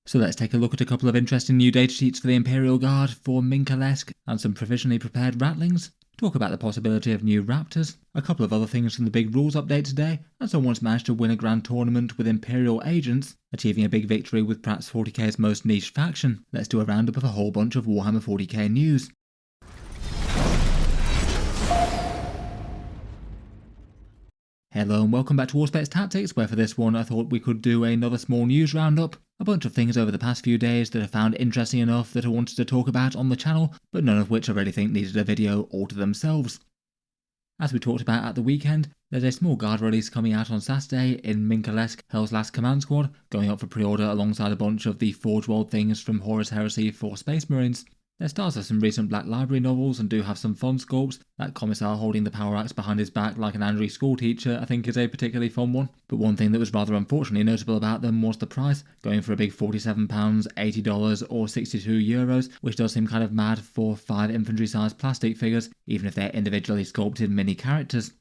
So let's take a look at a couple of interesting new datasheets for the Imperial Guard for Minka, Lesk, and some provisionally prepared ratlings. Talk about the possibility of new Raptors, a couple of other things from the big rules update today, and someone's managed to win a grand tournament with Imperial Agents, achieving a big victory with perhaps 40k's most niche faction. Let's do a roundup of a whole bunch of Warhammer 40k news. Hello and welcome back to Warspec Tactics, where for this one I thought we could do another small news roundup. A bunch of things over the past few days that I found interesting enough that I wanted to talk about on the channel, but none of which I really think needed a video all to themselves. As we talked about at the weekend, there's a small guard release coming out on Saturday in Minka, Lesk, Hell's Last Command Squad, going up for pre-order alongside a bunch of the Forge World things from Horus Heresy for Space Marines. Their stars are some recent Black Library novels and do have some fun sculpts. That commissar holding the power axe behind his back like an angry schoolteacher I think is a particularly fun one. But one thing that was rather unfortunately notable about them was the price, going for a big £47, $80 or €62, which does seem kind of mad for 5 infantry-sized plastic figures, even if they're individually sculpted mini characters.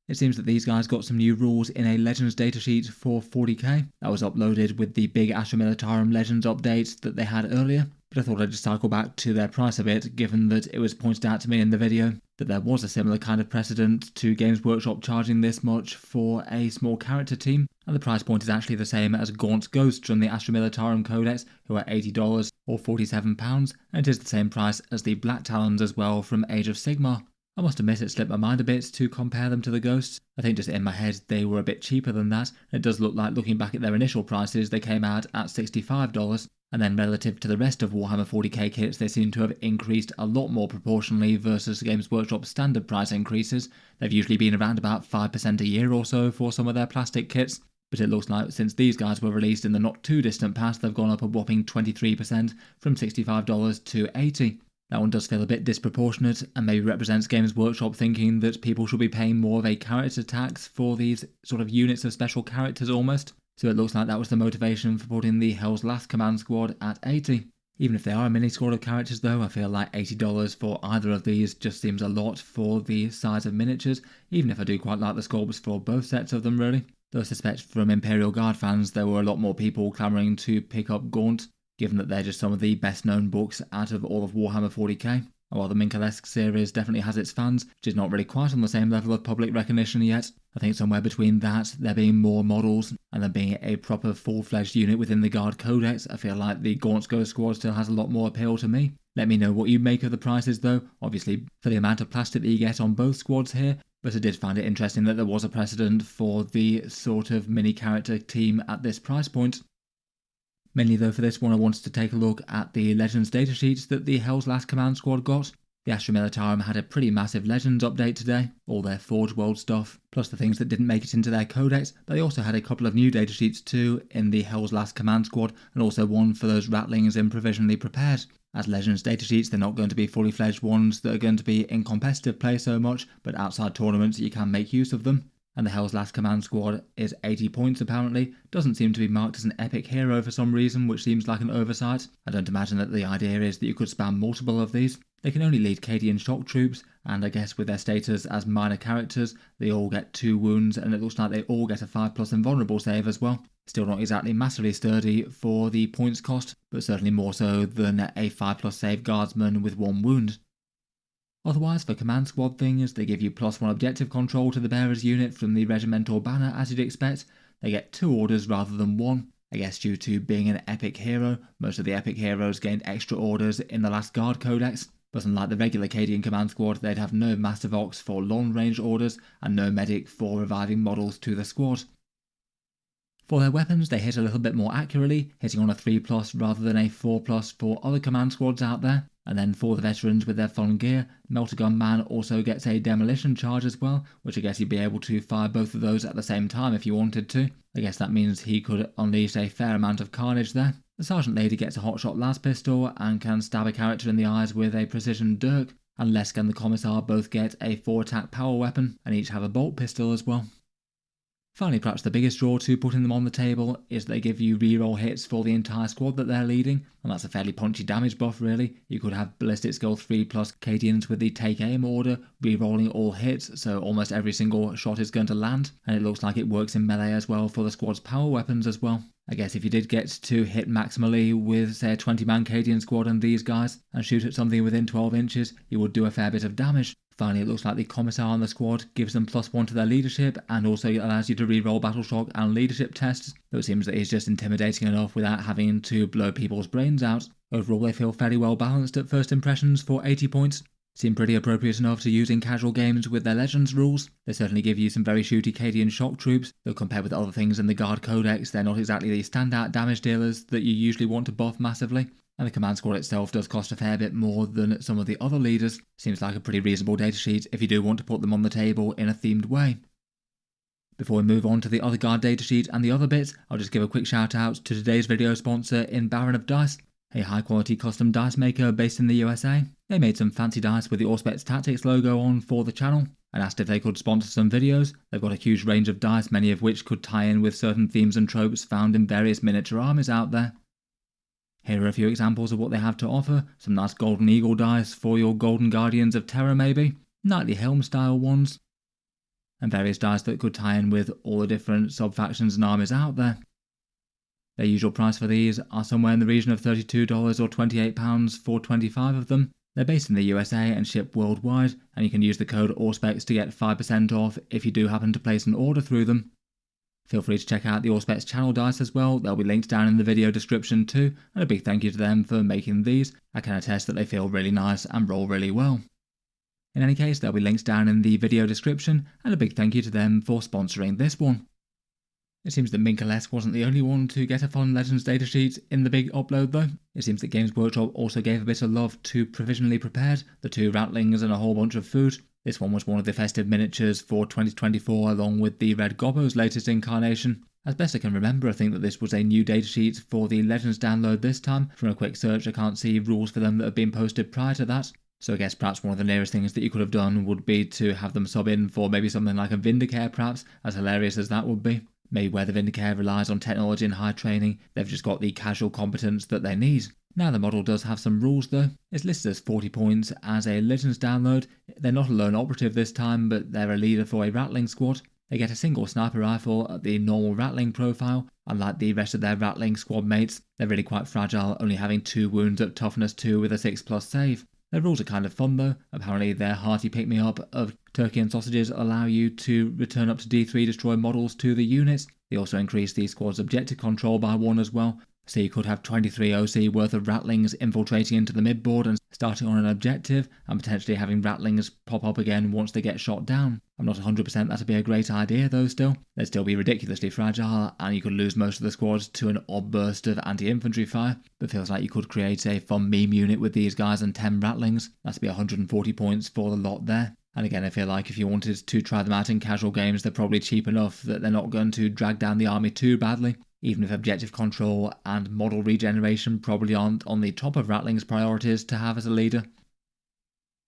It seems that these guys got some new rules in a Legends datasheet for 40k that was uploaded with the big Astra Militarum Legends updates that they had earlier, but I thought I'd just cycle back to their price a bit, given that it was pointed out to me in the video that there was a similar kind of precedent to Games Workshop charging this much for a small character team, and the price point is actually the same as Gaunt's Ghosts from the Astra Militarum Codex, who are $80 or £47, and it is the same price as the Black Talons as well from Age of Sigmar. I must admit it slipped my mind a bit to compare them to the Ghosts. I think just in my head they were a bit cheaper than that. It does look like, looking back at their initial prices, they came out at $65, and then relative to the rest of Warhammer 40k kits they seem to have increased a lot more proportionally versus Games Workshop's standard price increases. They've usually been around about 5% a year or so for some of their plastic kits, but it looks like since these guys were released in the not too distant past they've gone up a whopping 23% from $65 to $80. That one does feel a bit disproportionate and maybe represents Games Workshop thinking that people should be paying more of a character tax for these sort of units of special characters almost. So it looks like that was the motivation for putting the Hell's Last Command Squad at $80. Even if they are a mini squad of characters though, I feel like $80 for either of these just seems a lot for the size of miniatures, even if I do quite like the sculpts for both sets of them really. Though I suspect from Imperial Guard fans there were a lot more people clamouring to pick up Gaunt, given that they're just some of the best known books out of all of Warhammer 40k. And while the Minka Lesk series definitely has its fans, which is not really quite on the same level of public recognition yet, I think somewhere between that, there being more models, and there being a proper full-fledged unit within the Guard Codex, I feel like the Gaunt's Ghost Squad still has a lot more appeal to me. Let me know what you make of the prices though, obviously for the amount of plastic that you get on both squads here, but I did find it interesting that there was a precedent for the sort of mini character team at this price point. Mainly though for this one I wanted to take a look at the Legends datasheets that the Hell's Last Command Squad got. The Astra Militarum had a pretty massive Legends update today, all their Forge World stuff, plus the things that didn't make it into their codex, but they also had a couple of new datasheets too in the Hell's Last Command Squad, and also one for those ratlings in Provisionally Prepared. As Legends datasheets, they're not going to be fully fledged ones that are going to be in competitive play so much, but outside tournaments you can make use of them. And the Hell's Last Command Squad is 80 points apparently, doesn't seem to be marked as an epic hero for some reason, which seems like an oversight. I don't imagine that the idea is that you could spam multiple of these. They can only lead Cadian shock troops, and I guess with their status as minor characters, they all get 2 wounds, and it looks like they all get a 5+ invulnerable save as well. Still not exactly massively sturdy for the points cost, but certainly more so than a 5+ save guardsman with 1 wound. Otherwise, for command squad things, they give you +1 objective control to the bearer's unit from the regimental banner as you'd expect. They get 2 orders rather than 1, I guess due to being an epic hero. Most of the epic heroes gained extra orders in the last Guard Codex, but unlike the regular Cadian command squad, they'd have no Master Vox for long range orders and no medic for reviving models to the squad. For their weapons, they hit a little bit more accurately, hitting on a 3+ rather than a 4+ for other command squads out there. And then for the veterans with their fun gear, Melter Gun Man also gets a demolition charge as well, which I guess you'd be able to fire both of those at the same time if you wanted to. I guess that means he could unleash a fair amount of carnage there. The Sergeant Lady gets a hotshot las pistol and can stab a character in the eyes with a precision dirk, and Lesk and the Commissar both get a 4-attack power weapon and each have a bolt pistol as well. Finally, perhaps the biggest draw to putting them on the table is they give you reroll hits for the entire squad that they're leading, and that's a fairly punchy damage buff really. You could have Ballistic Skill 3 plus Cadians with the Take Aim order, rerolling all hits, so almost every single shot is going to land, and it looks like it works in melee as well for the squad's power weapons as well. I guess if you did get to hit maximally with, say, a 20-man Cadian squad and these guys, and shoot at something within 12 inches, you would do a fair bit of damage. Finally, it looks like the Commissar on the squad gives them +1 to their leadership, and also allows you to reroll Battle Shock and leadership tests, though it seems that he's just intimidating enough without having to blow people's brains out. Overall, they feel fairly well balanced at first impressions for 80 points. Seem pretty appropriate enough to use in casual games with their Legends rules. They certainly give you some very shooty Cadian shock troops, though compared with other things in the Guard Codex, they're not exactly the standout damage dealers that you usually want to buff massively. And the command squad itself does cost a fair bit more than some of the other leaders. Seems like a pretty reasonable datasheet if you do want to put them on the table in a themed way. Before we move on to the other Guard datasheet and the other bits, I'll just give a quick shout out to today's video sponsor in Baron of Dice, a high quality custom dice maker based in the USA. They made some fancy dice with the Auspex Tactics logo on for the channel, and asked if they could sponsor some videos. They've got a huge range of dice, many of which could tie in with certain themes and tropes found in various miniature armies out there. Here are a few examples of what they have to offer. Some nice Golden Eagle dice for your Golden Guardians of Terror maybe, Knightly Helm style ones, and various dice that could tie in with all the different sub-factions and armies out there. Their usual price for these are somewhere in the region of $32 or £28 for 25 of them. They're based in the USA and ship worldwide, and you can use the code AUSPEX to get 5% off if you do happen to place an order through them. Feel free to check out the Auspex channel dice as well, they'll be linked down in the video description too, and a big thank you to them for making these. I can attest that they feel really nice and roll really well. In any case, there'll be links down in the video description, and a big thank you to them for sponsoring this one. It seems that Minka Lesk wasn't the only one to get a fun Legends datasheet in the big upload though. It seems that Games Workshop also gave a bit of love to Provisionally Prepared, the 2 Ratlings and a whole bunch of food. This one was one of the festive miniatures for 2024 along with the Red Gobbo's latest incarnation. As best I can remember, I think that this was a new datasheet for the Legends download this time. From a quick search I can't see rules for them that have been posted prior to that. So I guess perhaps one of the nearest things that you could have done would be to have them sub in for maybe something like a Vindicare perhaps, as hilarious as that would be. Maybe where the Vindicare relies on technology and high training, they've just got the casual competence that they need. Now the model does have some rules though. It's listed as 40 points as a Legends download. They're not a lone operative this time, but they're a leader for a Ratling squad. They get a single sniper rifle at the normal Ratling profile. Unlike the rest of their Ratling squad mates, they're really quite fragile, only having 2 wounds at toughness 2 with a 6+ save. Their rules are kind of fun though. Apparently their hearty pick-me-up of turkey and sausages allow you to return up to D3 destroy models to the units. They also increase the squad's objective control by 1 as well. So you could have 23 OC worth of Ratlings infiltrating into the midboard and starting on an objective, and potentially having Ratlings pop up again once they get shot down. I'm not 100% that'd be a great idea though still. They'd still be ridiculously fragile, and you could lose most of the squad to an odd burst of anti-infantry fire, but feels like you could create a fun meme unit with these guys and 10 Ratlings. That'd be 140 points for the lot there. And again, I feel like if you wanted to try them out in casual games, they're probably cheap enough that they're not going to drag down the army too badly. Even if objective control and model regeneration probably aren't on the top of Ratling's priorities to have as a leader.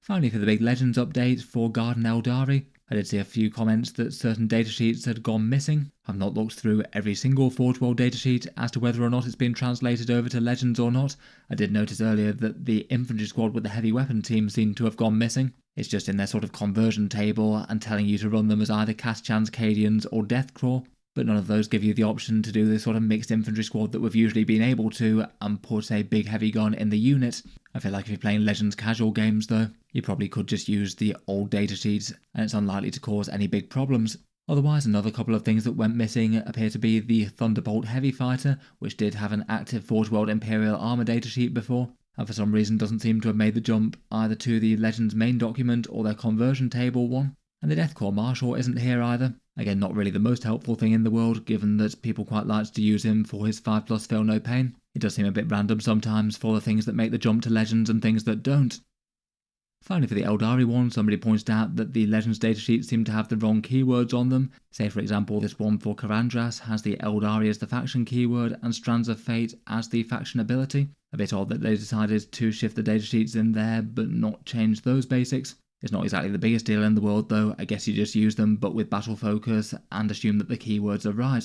Finally, for the big Legends update for Guard and Eldari, I did see a few comments that certain datasheets had gone missing. I've not looked through every single Forge World datasheet as to whether or not it's been translated over to Legends or not. I did notice earlier that the infantry squad with the heavy weapon team seemed to have gone missing. It's just in their sort of conversion table and telling you to run them as either Cast-Chance Cadians or Deathcraw. But none of those give you the option to do this sort of mixed infantry squad that we've usually been able to and put a big heavy gun in the unit. I feel like if you're playing Legends casual games though, you probably could just use the old datasheets and it's unlikely to cause any big problems. Otherwise, another couple of things that went missing appear to be the Thunderbolt Heavy Fighter, which did have an active Forge World Imperial Armor datasheet before, and for some reason doesn't seem to have made the jump either to the Legends main document or their conversion table one. And the Deathclaw Marshal isn't here either. Again, not really the most helpful thing in the world, given that people quite like to use him for his 5+ Feel No Pain. It does seem a bit random sometimes for the things that make the jump to Legends and things that don't. Finally, for the Eldari one, somebody pointed out that the Legends datasheets seem to have the wrong keywords on them. Say for example, this one for Karandras has the Eldari as the faction keyword and Strands of Fate as the faction ability. A bit odd that they decided to shift the datasheets in there but not change those basics. It's not exactly the biggest deal in the world though, I guess you just use them but with battle focus and assume that the keywords are right.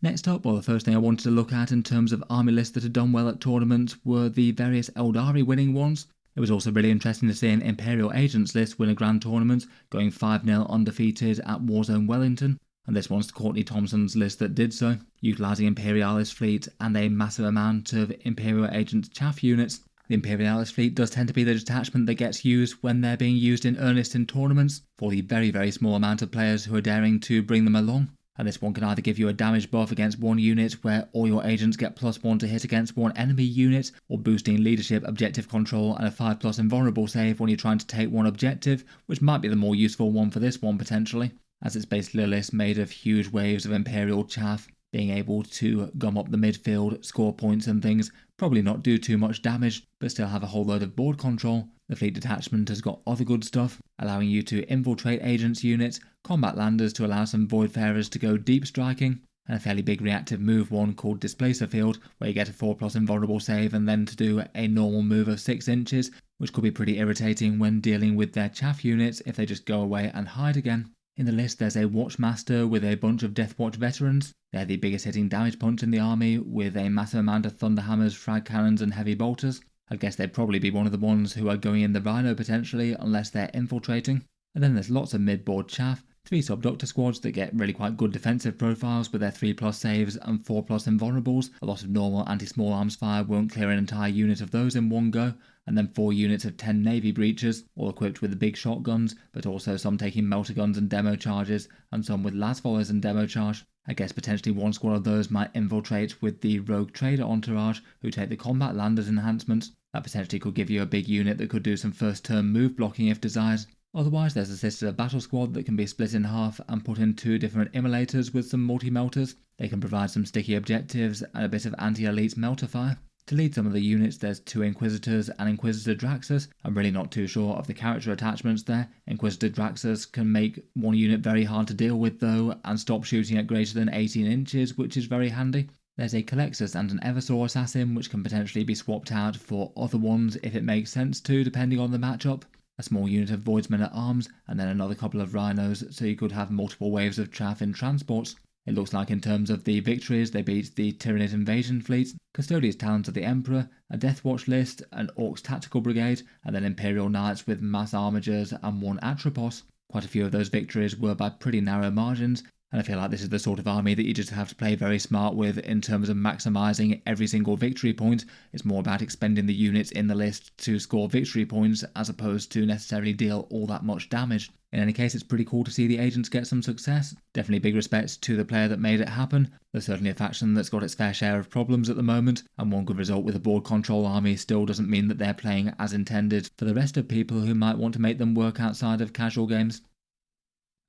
Next up, the first thing I wanted to look at in terms of army lists that had done well at tournaments were the various Eldari winning ones. It was also really interesting to see an Imperial Agents list win a grand tournament, going 5-0 undefeated at Warzone Wellington, and this one's Courtney Thompson's list that did so, utilising Imperialis fleet and a massive amount of Imperial Agents chaff units. The Imperialis fleet does tend to be the detachment that gets used when they're being used in earnest in tournaments, for the very, very small amount of players who are daring to bring them along. And this one can either give you a damage buff against one unit where all your agents get +1 to hit against one enemy unit, or boosting leadership, objective control and a 5+ invulnerable save when you're trying to take one objective, which might be the more useful one for this one potentially, as it's basically a list made of huge waves of Imperial chaff, being able to gum up the midfield, score points and things, probably not do too much damage, but still have a whole load of board control. The fleet detachment has got other good stuff, allowing you to infiltrate agents units, combat landers to allow some voidfarers to go deep striking, and a fairly big reactive move one called Displacer Field, where you get a 4+ invulnerable save and then to do a normal move of 6 inches, which could be pretty irritating when dealing with their chaff units if they just go away and hide again. In the list there's a Watchmaster with a bunch of Deathwatch veterans. They're the biggest hitting damage punch in the army, with a massive amount of Thunderhammers, frag cannons and heavy bolters. I guess they'd probably be one of the ones who are going in the Rhino potentially, unless they're infiltrating. And then there's lots of mid-board chaff, 3 sub-doctor squads that get really quite good defensive profiles with their 3+ saves and 4+ invulnerables. A lot of normal anti-small arms fire won't clear an entire unit of those in one go, and then 4 units of 10 navy breachers, all equipped with the big shotguns, but also some taking melter guns and demo charges, and some with las volleys and demo charge. I guess potentially one squad of those might infiltrate with the rogue trader entourage, who take the combat landers enhancements. That potentially could give you a big unit that could do some first turn move blocking if desired. Otherwise there's a Sisters of Battle squad that can be split in half and put in 2 different immolators with some multi-melters. They can provide some sticky objectives and a bit of anti-elite melter fire. To lead some of the units there's 2 Inquisitors and Inquisitor Draxus. I'm really not too sure of the character attachments there. Inquisitor Draxus can make one unit very hard to deal with though, and stop shooting at greater than 18 inches, which is very handy. There's a Calexus and an Eversaw Assassin which can potentially be swapped out for other ones if it makes sense to, depending on the matchup. A small unit of Voidsmen at arms, and then another couple of Rhinos, so you could have multiple waves of chaff in transports. It looks like in terms of the victories, they beat the Tyranid invasion fleet, Custodious Talons of the Emperor, a Deathwatch list, an Orcs tactical brigade, and then Imperial Knights with mass armigers and 1 Atropos. Quite a few of those victories were by pretty narrow margins, and I feel like this is the sort of army that you just have to play very smart with in terms of maximising every single victory point. It's more about expending the units in the list to score victory points as opposed to necessarily deal all that much damage. In any case, it's pretty cool to see the agents get some success. Definitely big respects to the player that made it happen. There's certainly a faction that's got its fair share of problems at the moment, and one good result with a board control army still doesn't mean that they're playing as intended for the rest of people who might want to make them work outside of casual games.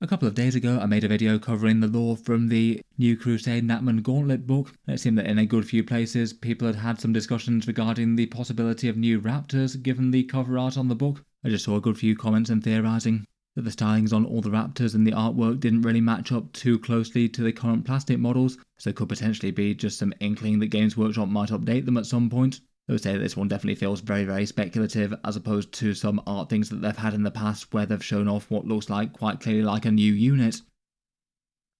A couple of days ago I made a video covering the lore from the New Crusade Natman Gauntlet book, and it seemed that in a good few places people had had some discussions regarding the possibility of new Raptors given the cover art on the book. I just saw a good few comments and theorising that the stylings on all the Raptors and the artwork didn't really match up too closely to the current plastic models, so it could potentially be just some inkling that Games Workshop might update them at some point. I would say that this one definitely feels very, very speculative as opposed to some art things that they've had in the past where they've shown off what looks like quite clearly like a new unit.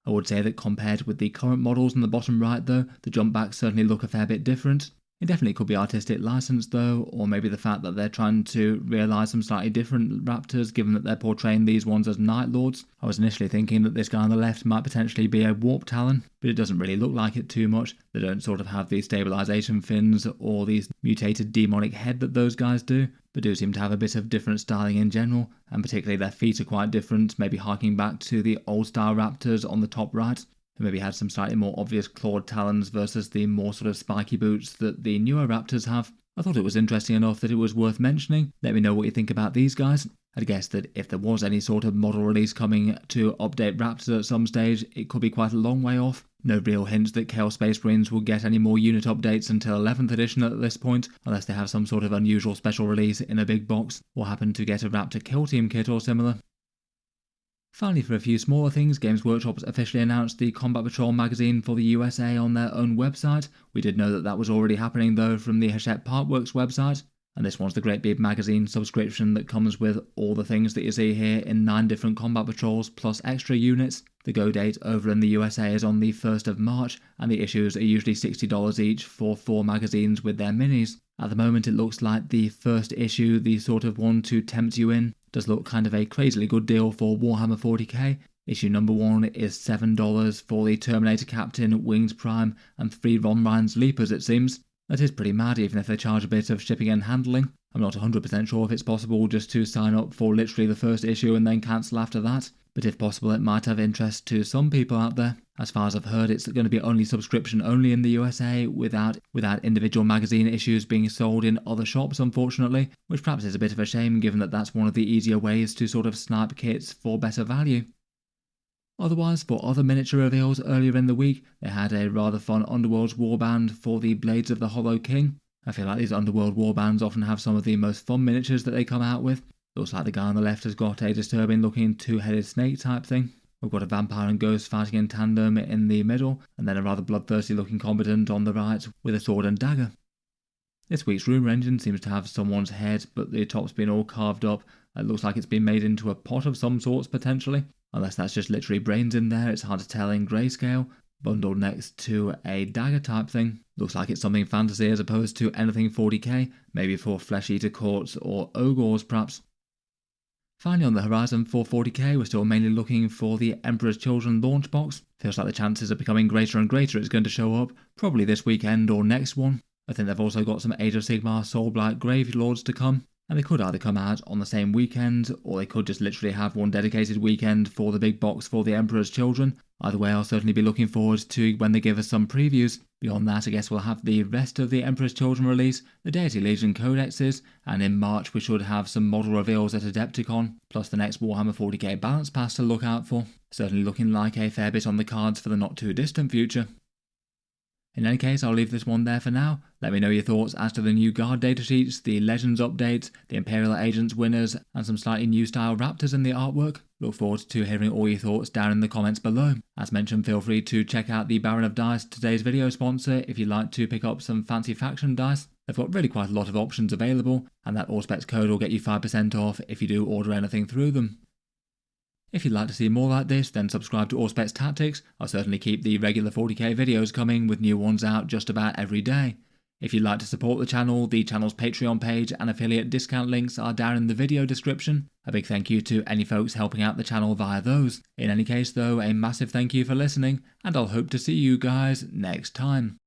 I would say that compared with the current models in the bottom right though, the jump backs certainly look a fair bit different. It definitely could be artistic license though, or maybe the fact that they're trying to realise some slightly different Raptors given that they're portraying these ones as Night Lords. I was initially thinking that this guy on the left might potentially be a Warp Talon, but it doesn't really look like it too much. They don't sort of have the stabilisation fins or these mutated demonic head that those guys do, but do seem to have a bit of different styling in general, and particularly their feet are quite different, maybe harking back to the old style Raptors on the top right. Maybe had some slightly more obvious clawed talons versus the more sort of spiky boots that the newer Raptors have. I thought it was interesting enough that it was worth mentioning. Let me know what you think about these guys. I'd guess that if there was any sort of model release coming to update Raptors at some stage, it could be quite a long way off. No real hints that Chaos Space Marines will get any more unit updates until 11th edition at this point, unless they have some sort of unusual special release in a big box, or happen to get a Raptor Kill Team kit or similar. Finally, for a few smaller things, Games Workshop's officially announced the Combat Patrol magazine for the USA on their own website. We did know that that was already happening though from the Hachette Parkworks website. And this one's the Great Big Magazine subscription that comes with all the things that you see here in 9 different combat patrols plus extra units. The go date over in the USA is on the 1st of March, and the issues are usually $60 each for 4 magazines with their minis. At the moment it looks like the first issue, the sort of one to tempt you in, does look kind of a crazily good deal for Warhammer 40k. Issue number 1 is $7 for the Terminator Captain, Wings Prime, and 3 Ron Ryan's Leapers it seems. That is pretty mad even if they charge a bit of shipping and handling. I'm not 100% sure if it's possible just to sign up for literally the first issue and then cancel after that, but if possible it might have interest to some people out there. As far as I've heard, it's going to be only subscription only in the USA without individual magazine issues being sold in other shops unfortunately, which perhaps is a bit of a shame given that that's one of the easier ways to sort of snipe kits for better value. Otherwise, for other miniature reveals earlier in the week, they had a rather fun Underworld's warband for the Blades of the Hollow King. I feel like these Underworld warbands often have some of the most fun miniatures that they come out with. Looks like the guy on the left has got a disturbing looking 2-headed snake type thing. We've got a vampire and ghost fighting in tandem in the middle, and then a rather bloodthirsty looking combatant on the right with a sword and dagger. This week's rumour engine seems to have someone's head, but the top's been all carved up. It looks like it's been made into a pot of some sorts potentially. Unless that's just literally brains in there, it's hard to tell in grayscale. Bundled next to a dagger type thing. Looks like it's something fantasy as opposed to anything 40k, maybe for flesh eater courts or ogres perhaps. Finally on the horizon for 40k, we're still mainly looking for the Emperor's Children launch box. Feels like the chances are becoming greater and greater it's going to show up, probably this weekend or next one. I think they've also got some Age of Sigmar Soulblight Grave Lords to come. And they could either come out on the same weekend, or they could just literally have one dedicated weekend for the big box for the Emperor's Children. Either way, I'll certainly be looking forward to when they give us some previews. Beyond that, I guess we'll have the rest of the Emperor's Children release, the Deity Legion codexes, and in March we should have some model reveals at Adepticon, plus the next Warhammer 40k balance pass to look out for. Certainly looking like a fair bit on the cards for the not too distant future. In any case, I'll leave this one there for now. Let me know your thoughts as to the new Guard datasheets, the Legends updates, the Imperial Agents winners, and some slightly new style Raptors in the artwork. Look forward to hearing all your thoughts down in the comments below. As mentioned, feel free to check out the Baron of Dice, today's video sponsor, if you'd like to pick up some fancy faction dice. They've got really quite a lot of options available, and that Allspecs code will get you 5% off if you do order anything through them. If you'd like to see more like this, then subscribe to Allspecs Tactics. I'll certainly keep the regular 40k videos coming with new ones out just about every day. If you'd like to support the channel's Patreon page and affiliate discount links are down in the video description. A big thank you to any folks helping out the channel via those. In any case though, a massive thank you for listening, and I'll hope to see you guys next time.